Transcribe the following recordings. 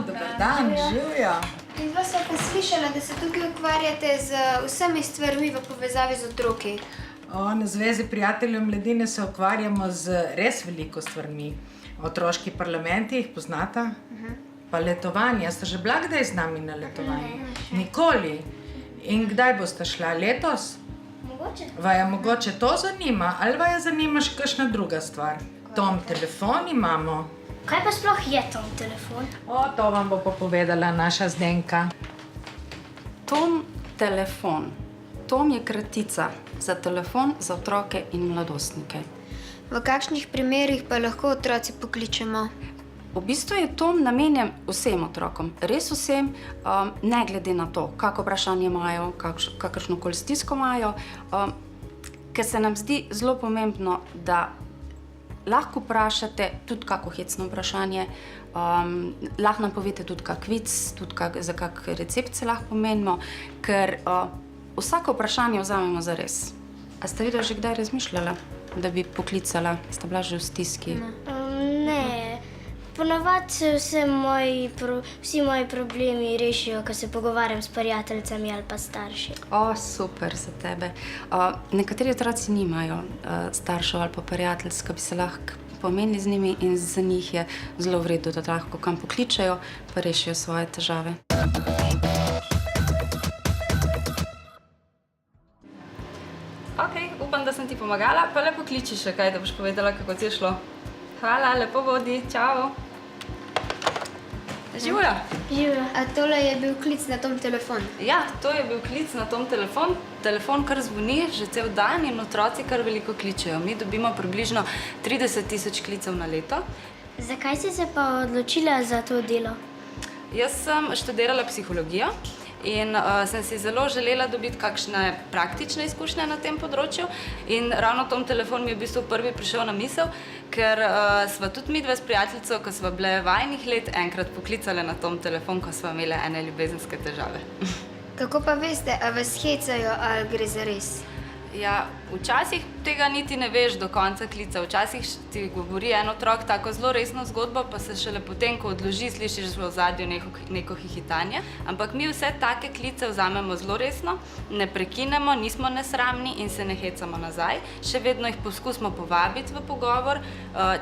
Dober dan, živijo. In vas sem pa slišala, da se tukaj ukvarjate z vsemi stvarmi v povezavi z otroki. Na Zvezi prijateljev mladine se ukvarjamo z res veliko stvarmi. Otroški parlamenti jih poznata? Pa letovanja. Ste že bila kdaj z nami na letovanju? Nikoli. In kdaj boste šla? Letos? Mogoče. Vaja mogoče to zanima? Ali vaja zanima še kakšna druga stvar? Tom telefon imamo. Kaj pa sploh je Tom telefon? To vam bo pa povedala naša Zdenka. Tom telefon. Tom je kratica za telefon za otroke in mladostnike. V kakšnih primerih pa lahko otroci pokličemo? V bistvu je Tom namenjen vsem otrokom, res vsem, ne glede na to, kako vprašanje imajo, kakršnokoli stisko imajo, ker se nam zdi zelo pomembno, da lahko vprašate tudi kako hecno vprašanje, lahko nam povete tudi kak vic, tudi za kak recept se lahko pomenimo, ker vsako vprašanje vzamemo za res. A ste videli že kdaj razmišljala, da bi poklicala? Sta bila že v stiski? Ne. Ponavadi se vsi moji problemi rešijo, ko se pogovarjam s prijateljicami ali pa starši. Super za tebe. Nekateri otroci nimajo staršev ali pa prijateljic, ki bi se lahko pomenili z njimi, in za njih je zelo v redu, da lahko kam pokličejo, pa rešijo svoje težave. Upam, da sem ti pomagala, pa lepo kliči še kaj, da boš povedala, kako ti je šlo. Hvala, lepo vodi, čau. Živjo. Živjo. A tole je bil klic na Tom telefon? Ja, to je bil klic na Tom telefon. Telefon kar zvoni že cel dan in otroci kar veliko kličejo. Mi dobimo približno 30 000 klicev na leto. Zakaj si se pa odločila za to delo? Jaz sem študirala psihologijo in sem si zelo želela dobiti kakšne praktične izkušnje na tem področju. In ravno Tom telefon mi je v bistvu prvi prišel na misel, ker sva tudi midve s prijateljico, ko sva bile vajnih let, enkrat poklicale na Tom telefon, ko sva imele ene ljubezenske težave. Kako pa veste, a vas hecajo ali gre za res? Ja, včasih tega niti ne veš do konca klica. Včasih ti govori en otrok tako zelo resno zgodbo, pa se šele potem, ko odloži, slišiš v ozadju neko hihitanje. Ampak mi vse take klice vzamemo zelo resno, ne prekinemo, nismo nesramni in se ne hecamo nazaj. Še vedno jih poskusimo povabiti v pogovor.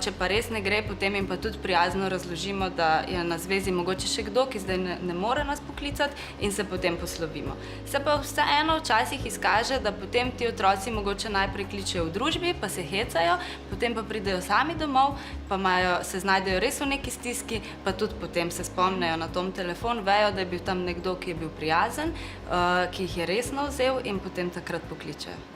Če pa res ne gre, potem jim pa tudi prijazno razložimo, da je na zvezi mogoče še kdo, ki zdaj ne more nas poklicati, in se potem poslovimo. Se pa vseeno včasih izkaže, da potem ti otroci mogoče najprej kličejo v družbi, pa se hecajo, potem pa pridejo sami domov, pa se znajdejo res v neki stiski, pa tudi potem se spomnejo na Tom telefon, vejo, da je bil tam nekdo, ki je bil prijazen, ki jih je resno vzel, in potem takrat pokličejo.